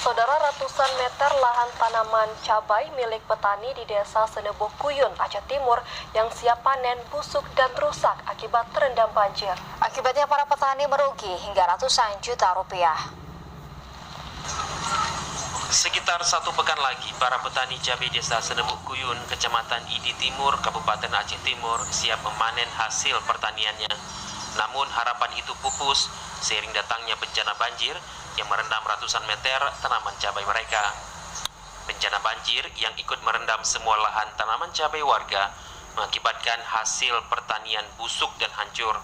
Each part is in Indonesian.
Saudara, ratusan meter lahan tanaman cabai milik petani di desa Senebo Kuyun, Aceh Timur yang siap panen busuk dan rusak akibat terendam banjir. Akibatnya para petani merugi hingga ratusan juta rupiah. Sekitar 1 pekan lagi, para petani cabai desa Senebo Kuyun, Kecamatan Idi Timur, Kabupaten Aceh Timur siap memanen hasil pertaniannya. Namun harapan itu pupus seiring datangnya bencana banjir yang merendam ratusan meter tanaman cabai mereka. Bencana banjir yang ikut merendam semua lahan tanaman cabai warga mengakibatkan hasil pertanian busuk dan hancur.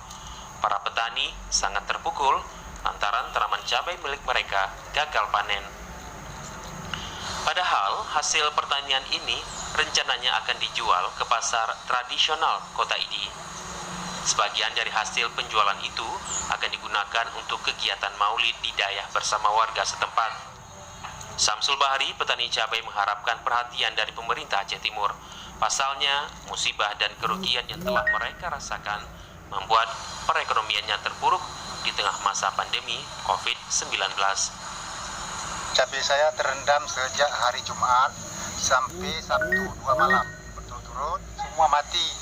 Para petani sangat terpukul lantaran tanaman cabai milik mereka gagal panen. Padahal hasil pertanian ini rencananya akan dijual ke pasar tradisional Kota Idi. Sebagian dari hasil penjualan itu akan digunakan untuk kegiatan maulid di dayah bersama warga setempat. Samsul Bahari, petani cabai, mengharapkan perhatian dari pemerintah Aceh Timur. Pasalnya, musibah dan kerugian yang telah mereka rasakan membuat perekonomiannya terpuruk di tengah masa pandemi COVID-19. Cabai saya terendam sejak hari Jumat sampai Sabtu 2 malam berturut-turut, semua mati.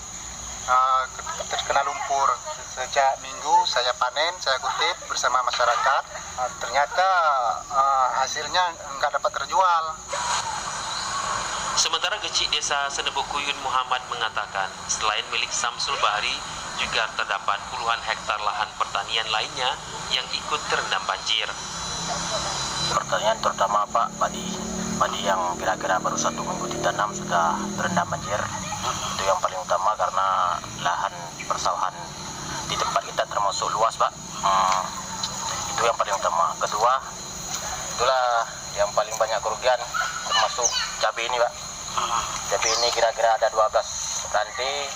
Terkena lumpur. Sejak Minggu saya panen, saya kutip bersama masyarakat. Ternyata hasilnya nggak dapat terjual. Sementara Kecik Desa Senebo Kuyun Muhammad mengatakan, selain milik Samsul Bahari, juga terdapat puluhan hektar lahan pertanian lainnya yang ikut terendam banjir. Pertanian terutama padi yang kira-kira baru 1 minggu ditanam sudah terendam banjir. Itu yang paling utama karena lahan persawahan di tempat kita termasuk luas, Pak. Itu yang paling utama. Kedua, itulah yang paling banyak kerugian termasuk cabai ini, Pak. Cabai ini kira-kira ada 12 rantai,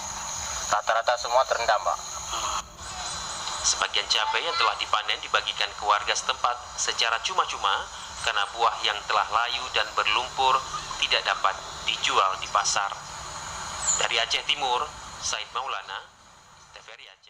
rata-rata semua terendam, Pak. Sebagian cabai yang telah dipanen dibagikan ke warga setempat secara cuma-cuma karena buah yang telah layu dan berlumpur tidak dapat dijual di pasar. Dari Aceh Timur, Said Maulana, TVRI Aceh.